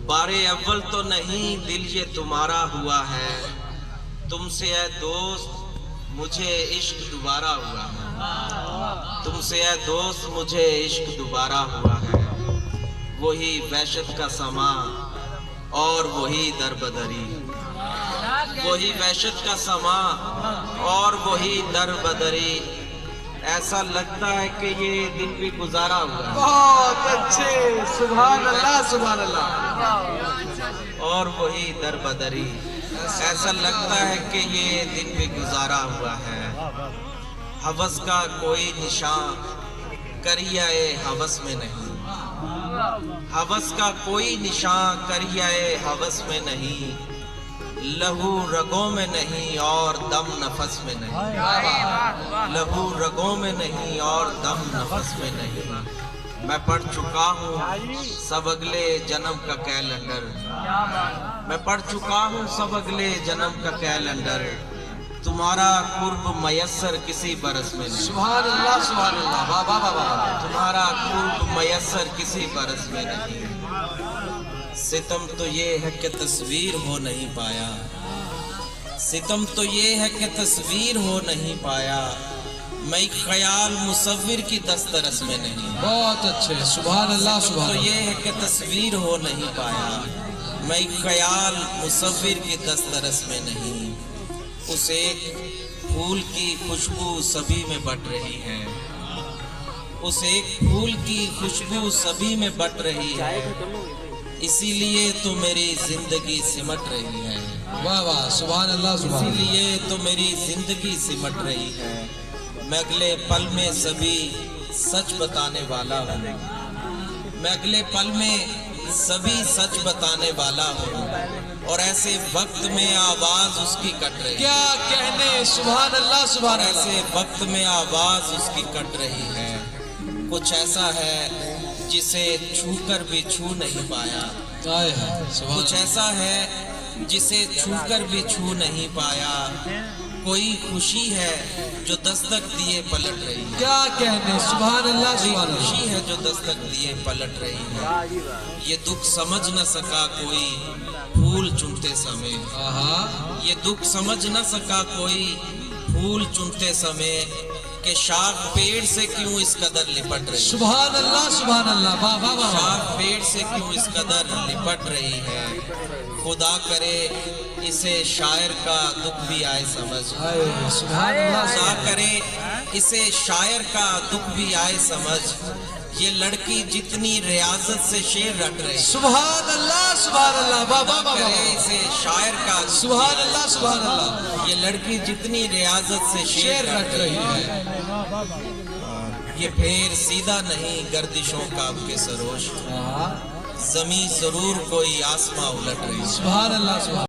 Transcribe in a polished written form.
बारे अव्वल तो नहीं दिल ये तुम्हारा हुआ है, तुमसे ऐ दोस्त मुझे इश्क दोबारा हुआ है, तुमसे ऐ दोस्त मुझे इश्क दोबारा हुआ है। वही वहशत का समा और वही दरबदरी, वही वहशत का समा और वही दरबदरी। ऐसा लगता है कि ये दिन भी गुजारा हुआ है। बहुत अच्छे, सुभान अल्लाह सुभान अल्लाह। और वही दरबदरी, ऐसा लगता है कि ये दिन भी गुजारा हुआ है। हवस का कोई निशान करियाए हवस में नहीं, हवस का कोई निशान करियाए हवस में नहीं। लहू रगों में नहीं और दम नफस में नहीं, लहू रगों में नहीं और दम नफस में नहीं। मैं पढ़ चुका हूँ सब अगले जन्म का कैलेंडर, मैं पढ़ चुका हूँ सब अगले जन्म का कैलेंडर। तुम्हारा कुर्ब मयस्सर किसी बरस में नहीं, सुभान अल्लाह सुभान अल्लाह। वाह वाह वाह। तुम्हारा कुर्ब मयस्सर किसी बरस में नहीं। सितम तो ये है कि तस्वीर हो नहीं पाया, सितम तो ये है कि तस्वीर हो नहीं पाया। मैं एक ख्याल मुसव्विर की दस्तरस में नहीं। बहुत अच्छे, सुभान अल्लाह सुभान तो ये अल्लाह। है कि तस्वीर हो नहीं पाया, मैं एक ख्याल मुसव्विर की दस्तरस में नहीं। उस एक फूल की खुशबू सभी में बट रही है, उस एक फूल की खुशबू सभी में बट रही है। इसीलिए तो मेरी जिंदगी सिमट रही है। वाह वाह, सुभान अल्लाह सुभान अल्लाह। इसीलिए तो मेरी जिंदगी सिमट रही है। मैं अगले पल में सभी सच बताने वाला हूँ, मैं अगले पल में सभी सच बताने वाला हूँ। और ऐसे वक्त में आवाज उसकी कट रही है, क्या कहने, सुभान अल्लाह सुभान और अल्लाह। ऐसे वक्त में आवाज उसकी कट रही है। कुछ ऐसा है जिसे छूकर भी छू नहीं पाया, आए हैं, सुभान कुछ ऐसा है जिसे छूकर भी छू नहीं पाया। कोई खुशी है जो दस्तक दिए पलट रही है, क्या कहने, सुभान अल्लाह कोई सुभान अल्लाह। खुशी है जो दस्तक दिए पलट रही है। ये दुख समझ न सका कोई फूल चुनते समय, आहा, ये दुख समझ न सका कोई फूल चुनते समय कि शाख पेड़ से क्यों इस कदर लिपट रही है, सुभान अल्लाह सुभान अल्लाह। वाह वाह वाह। शाख पेड़ से क्यों इस कदर लिपट रही है। खुदा करे इसे शायर का दुख भी आए समझ, आए, सुभान अल्लाह खुदा सुभान करे इसे शायर का दुख भी आए समझ। ये लड़की जितनी रियाजत से शेर रट रही, सुभान अल्लाह सुभान अल्लाह। वाह वाह वाह करे वाह। इसे शायर का सुभान अल्लाह सुभान अल्लाह। ये लड़की जितनी रियाजत से शेर शेर रट रही है। ये फेर सीधा नहीं गर्दिशों का आपके सरोश, आहा, जमी जरूर कोई आसमां उलट रही। सुभान अल्लाह सुभान